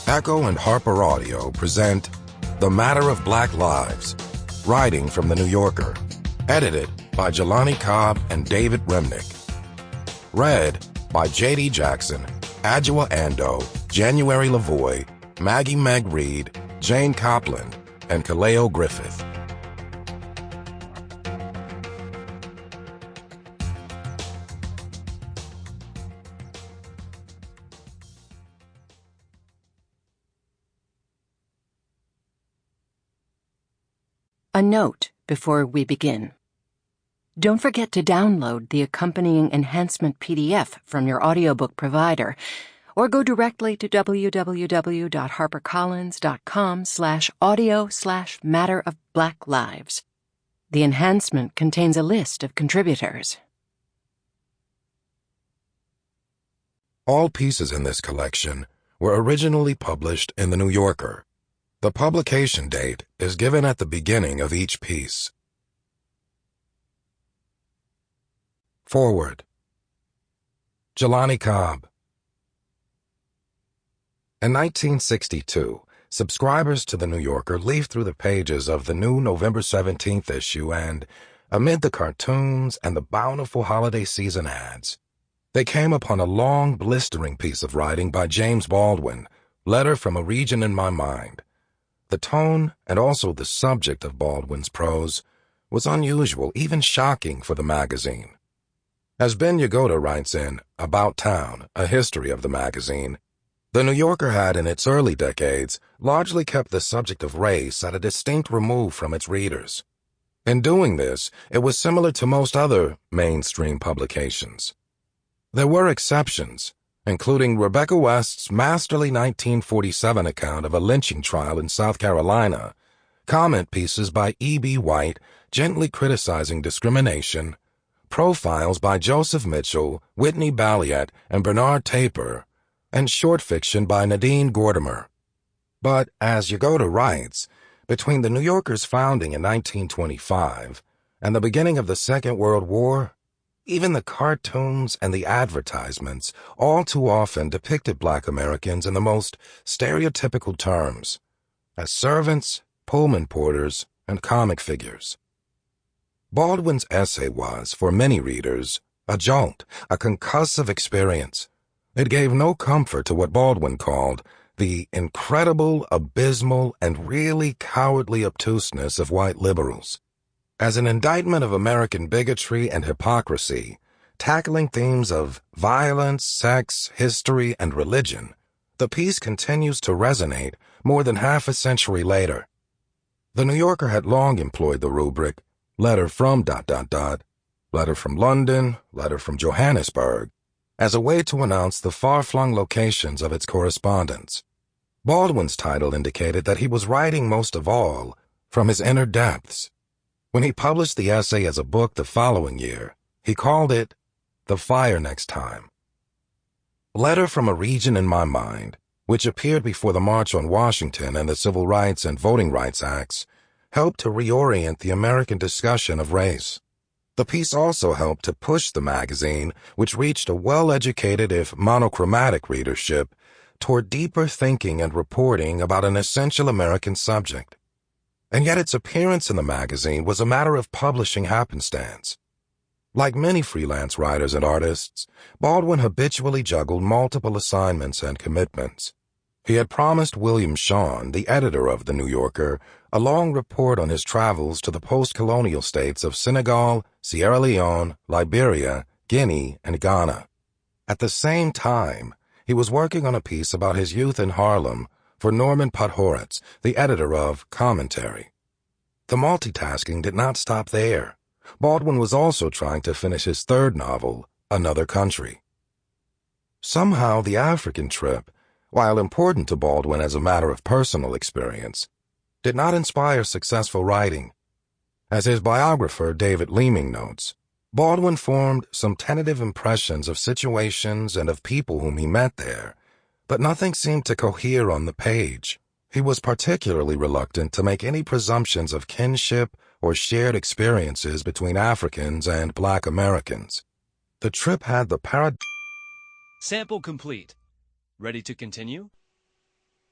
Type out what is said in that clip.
Echo and HarperAudio present The Matter of Black Lives, writing from The New Yorker, edited by Jelani Cobb and David Remnick. Read by Zadie Jackson, Adjoa Andoh, January LaVoy, Maggie-Meg Reed, Jane Copland, and Kaleo Griffith. A note before we begin. Don't forget to download the accompanying enhancement PDF from your audiobook provider, or go directly to www.harpercollins.com/audio/matter-of-black-lives. The enhancement contains a list of contributors. All pieces in this collection were originally published in The New Yorker. The publication date is given at the beginning of each piece. Foreword. Jelani Cobb. In 1962, subscribers to The New Yorker leafed through the pages of the new November 17th issue and, amid the cartoons and the bountiful holiday season ads, they came upon a long, blistering piece of writing by James Baldwin, Letter from a Region in My Mind. The tone, and also the subject of Baldwin's prose, was unusual, even shocking for the magazine. As Ben Yagoda writes in About Town, a history of the magazine, The New Yorker had in its early decades largely kept the subject of race at a distinct remove from its readers. In doing this, it was similar to most other mainstream publications. There were exceptions, including Rebecca West's masterly 1947 account of a lynching trial in South Carolina, comment pieces by E.B. White gently criticizing discrimination, profiles by Joseph Mitchell, Whitney Balliet, and Bernard Taper, and short fiction by Nadine Gordimer. But, as Yagoda writes, between the New Yorker's founding in 1925 and the beginning of the Second World War, even the cartoons and the advertisements all too often depicted Black Americans in the most stereotypical terms, as servants, Pullman porters, and comic figures. Baldwin's essay was, for many readers, a jolt, a concussive experience. It gave no comfort to what Baldwin called the incredible, abysmal, and really cowardly obtuseness of white liberals. As an indictment of American bigotry and hypocrisy, tackling themes of violence, sex, history, and religion, the piece continues to resonate more than half a century later. The New Yorker had long employed the rubric, letter from ... letter from London, letter from Johannesburg, as a way to announce the far-flung locations of its correspondence. Baldwin's title indicated that he was writing most of all from his inner depths. When he published the essay as a book the following year, he called it The Fire Next Time. Letter from a Region in My Mind, which appeared before the March on Washington and the Civil Rights and Voting Rights Acts, helped to reorient the American discussion of race. The piece also helped to push the magazine, which reached a well-educated if monochromatic readership, toward deeper thinking and reporting about an essential American subject. And yet its appearance in the magazine was a matter of publishing happenstance. Like many freelance writers and artists, Baldwin habitually juggled multiple assignments and commitments. He had promised William Shawn, the editor of The New Yorker, a long report on his travels to the post-colonial states of Senegal, Sierra Leone, Liberia, Guinea, and Ghana. At the same time, he was working on a piece about his youth in Harlem for Norman Podhoretz, the editor of Commentary. The multitasking did not stop there. Baldwin was also trying to finish his third novel, Another Country. Somehow the African trip, while important to Baldwin as a matter of personal experience, did not inspire successful writing. As his biographer David Leeming notes, Baldwin formed some tentative impressions of situations and of people whom he met there, but nothing seemed to cohere on the page. He was particularly reluctant to make any presumptions of kinship or shared experiences between Africans and Black Americans. The trip had the Sample complete. Ready to continue?